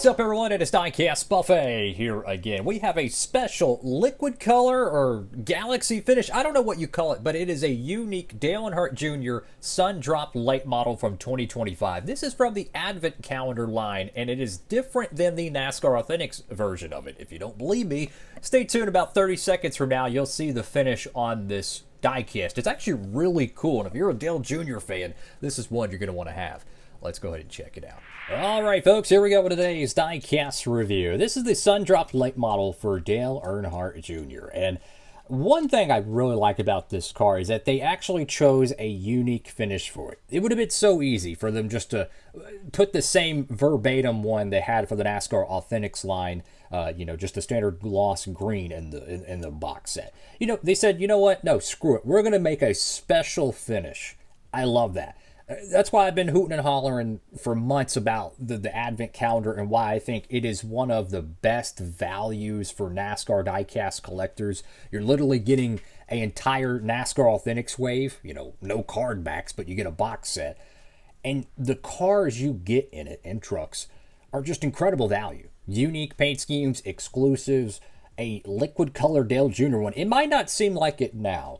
What's up, everyone? It is Diecastbuffet here again. We have a special liquid color or galaxy finish. I don't know what you call it, but it is a unique Dale Earnhardt Jr. Sun Drop Late Model from 2025. This is from the Advent Calendar line, and it is different than the NASCAR Authentics version of it. If you don't believe me, stay tuned. About 30 seconds from now, you'll see the finish on this diecast. It's actually really cool, and if you're a Dale Jr. fan, this is one you're going to want to have. Let's go ahead and check it out. All right, folks, here we go with today's diecast review. This is the Sun Drop Late Model for Dale Earnhardt Jr. And one thing I really like about this car is that they actually chose a unique finish for it. It would have been so easy for them just to put the same verbatim one they had for the NASCAR Authentics line, just a standard gloss green in the box set. They said, you know what? No, screw it. We're going to make a special finish. I love that. That's why I've been hooting and hollering for months about the Advent Calendar and why I think it is one of the best values for NASCAR diecast collectors. You're literally getting an entire NASCAR Authentics wave, no card backs, but you get a box set. And the cars you get in it and trucks are just incredible value. Unique paint schemes, exclusives, a liquid color Dale Jr. one. It might not seem like it now.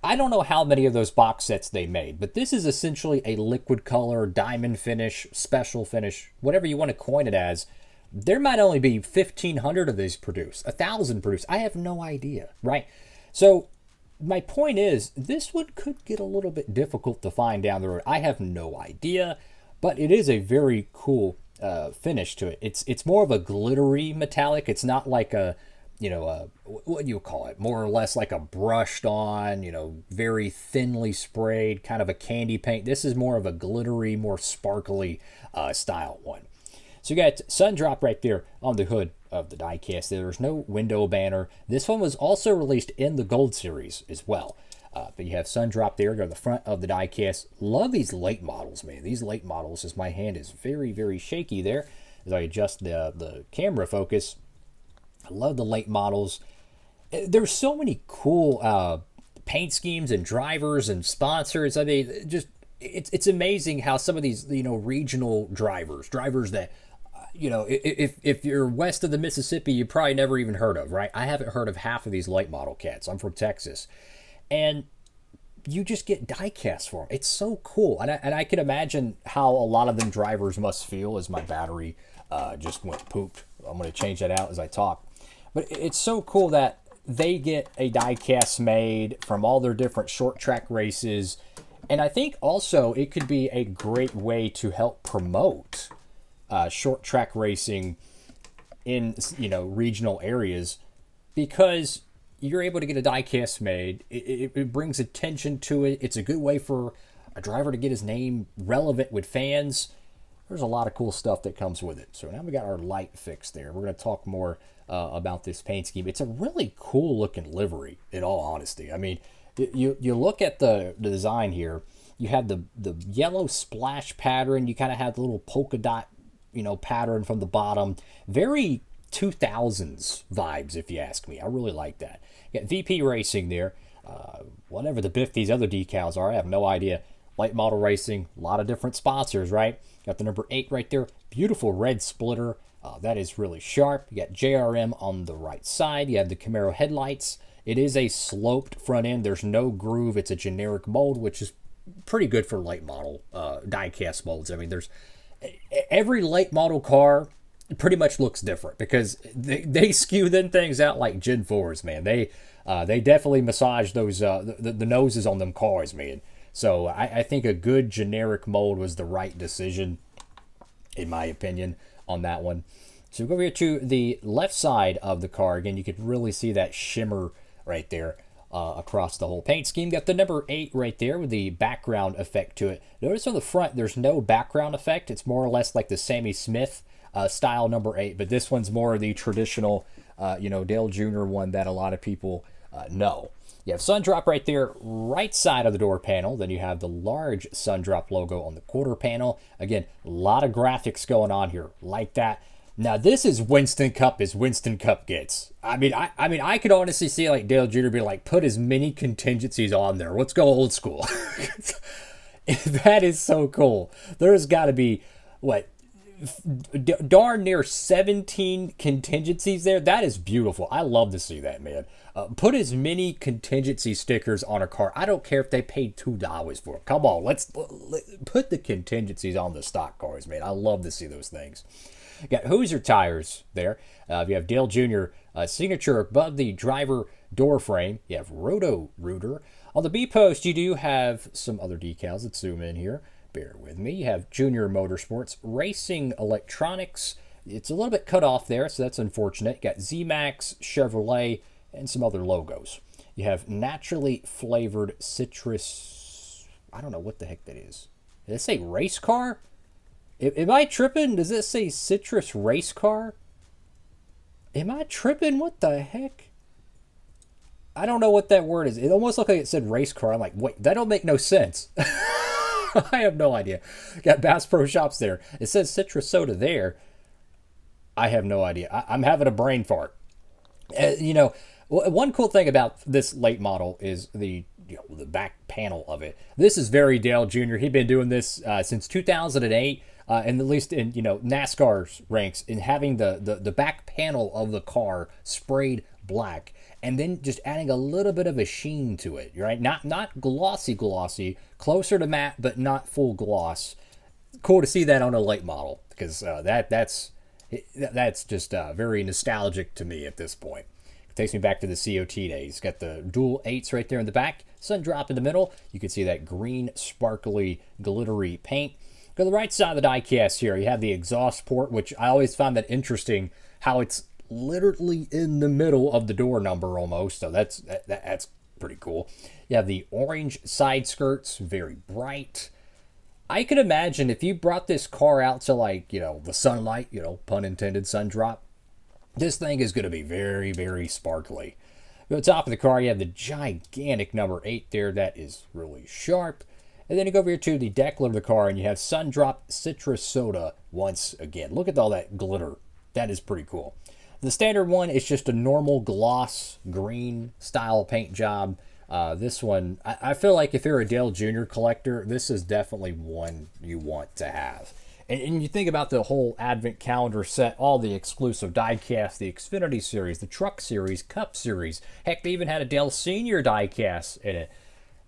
I don't know how many of those box sets they made, but this is essentially a liquid color, diamond finish, special finish, whatever you want to coin it as. There might only be 1,500 of these produced, 1,000 produced. I have no idea, right? So my point is, this one could get a little bit difficult to find down the road. I have no idea, but it is a very cool finish to it. It's more of a glittery metallic. It's not like a what do you call it? More or less like a brushed on, very thinly sprayed, kind of a candy paint. This is more of a glittery, more sparkly style one. So you got Sun Drop right there on the hood of the diecast. There's no window banner. This one was also released in the Gold Series as well. But you have Sun Drop there on the front of the diecast. Love these late models, man. These late models, as my hand is very, very shaky there as I adjust the camera focus. I love the late models. There's so many cool paint schemes and drivers and sponsors. I mean, it's amazing how some of these regional drivers that if you're west of the Mississippi, you probably never even heard of, right? I haven't heard of half of these late model cats. I'm from Texas, and you just get diecast for them. It's so cool, and I can imagine how a lot of them drivers must feel as my battery just went pooped. I'm going to change that out as I talk. But it's so cool that they get a diecast made from all their different short track races. And I think also it could be a great way to help promote short track racing in regional areas, because you're able to get a diecast made. It brings attention to it. It's a good way for a driver to get his name relevant with fans. There's a lot of cool stuff that comes with it. So now we got our light fixed there. We're going to talk more about this paint scheme. It's a really cool looking livery, in all honesty. I mean, you look at the design here. You have the yellow splash pattern. You kind of have the little polka dot, pattern from the bottom. Very 2000s vibes, if you ask me. I really like that. You got VP Racing there. Whatever the biff these other decals are, I have no idea. Late model racing, a lot of different sponsors, right? Got the number 8 right there. Beautiful red splitter. That is really sharp. You got JRM on the right side. You have the Camaro headlights. It is a sloped front end. There's no groove. It's a generic mold, which is pretty good for late model diecast molds. I mean, there's every late model car pretty much looks different because they skew them things out like Gen 4s, man. They definitely massage those the noses on them cars, man. So I think a good generic mold was the right decision, in my opinion, on that one. So we go over here to the left side of the car. Again, you could really see that shimmer right there across the whole paint scheme. Got the number 8 right there with the background effect to it. Notice on the front, there's no background effect. It's more or less like the Sammy Smith style number 8, but this one's more of the traditional, Dale Jr. one that a lot of people know. You have Sun Drop right there, right side of the door panel. Then you have the large Sun Drop logo on the quarter panel. Again, a lot of graphics going on here like that. Now, this is Winston Cup as Winston Cup gets. I mean, I could honestly see like Dale Jr. be like, put as many contingencies on there. Let's go old school. That is so cool. There's got to be, darn near 17 contingencies there. That is beautiful. I love to see that, man. Put as many contingency stickers on a car. I don't care if they paid $2 for it. Come on, let's put the contingencies on the stock cars, man. I love to see those things. You got Hoosier tires there. You have Dale Jr. Signature above the driver door frame. You have Roto Rooter. On the B post, you do have some other decals. Let's zoom in here. Bear with me. You have Junior Motorsports Racing Electronics. It's a little bit cut off there, so that's unfortunate. You got Z-Max, Chevrolet, and some other logos. You have naturally flavored citrus. I don't know what the heck that is. Did it say race car? Am I tripping? Does it say citrus race car? Am I tripping? What the heck? I don't know what that word is. It almost looked like it said race car. I'm like, wait, that don't make no sense. I have no idea. Got Bass Pro Shops there. It says citrus soda there. I have no idea. I'm having a brain fart. You know, one cool thing about this late model is the back panel of it. This is very Dale Jr. He'd been doing this since 2008, and at least in NASCAR's ranks, in having the back panel of the car sprayed black, and then just adding a little bit of a sheen to it, right? Not glossy, closer to matte, but not full gloss. Cool to see that on a late model, because that's just very nostalgic to me at this point. It takes me back to the COT days. Got the dual 8s right there in the back, sun drop in the middle. You can see that green, sparkly, glittery paint. Go to the right side of the diecast here. You have the exhaust port, which I always found that interesting, how it's literally in the middle of the door number almost. So that's pretty cool. You have the orange side skirts, very bright. I could imagine if you brought this car out to, like, the sunlight, pun intended, sun drop, this thing is going to be very, very sparkly. At the top of the car, you have the gigantic number 8 there. That is really sharp. And then you go over here to the deck lid of the car, and you have sun drop citrus soda once again. Look at all that glitter. That is pretty cool. The standard one is just a normal gloss green style paint job. This one, I feel like if you're a Dale Jr. collector, this is definitely one you want to have. And you think about the whole Advent calendar set, all the exclusive diecast, the Xfinity Series, the Truck Series, Cup Series. Heck, they even had a Dale Senior diecast in it.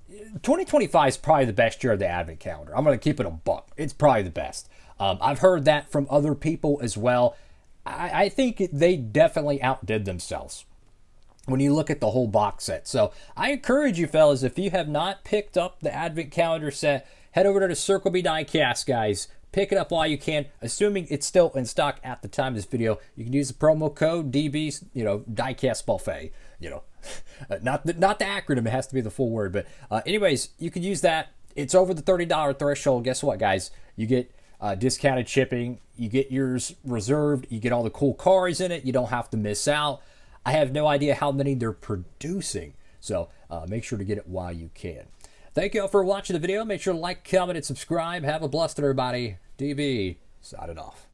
2025 is probably the best year of the Advent calendar. I'm going to keep it a buck. It's probably the best. I've heard that from other people as well. I think they definitely outdid themselves when you look at the whole box set. So I encourage you fellas, if you have not picked up the Advent calendar set, head over to the Circle B Diecast, guys. Pick it up while you can, assuming it's still in stock at the time of this video. You can use the promo code DB, Diecastbuffet. Not the acronym, it has to be the full word. But anyways, you can use that. It's over the $30 threshold. Guess what, guys? You get discounted shipping. You get yours reserved. You get all the cool cars in it. You don't have to miss out. I have no idea how many they're producing. So make sure to get it while you can. Thank you all for watching the video. Make sure to like, comment, and subscribe. Have a blessed everybody. DB, signing off.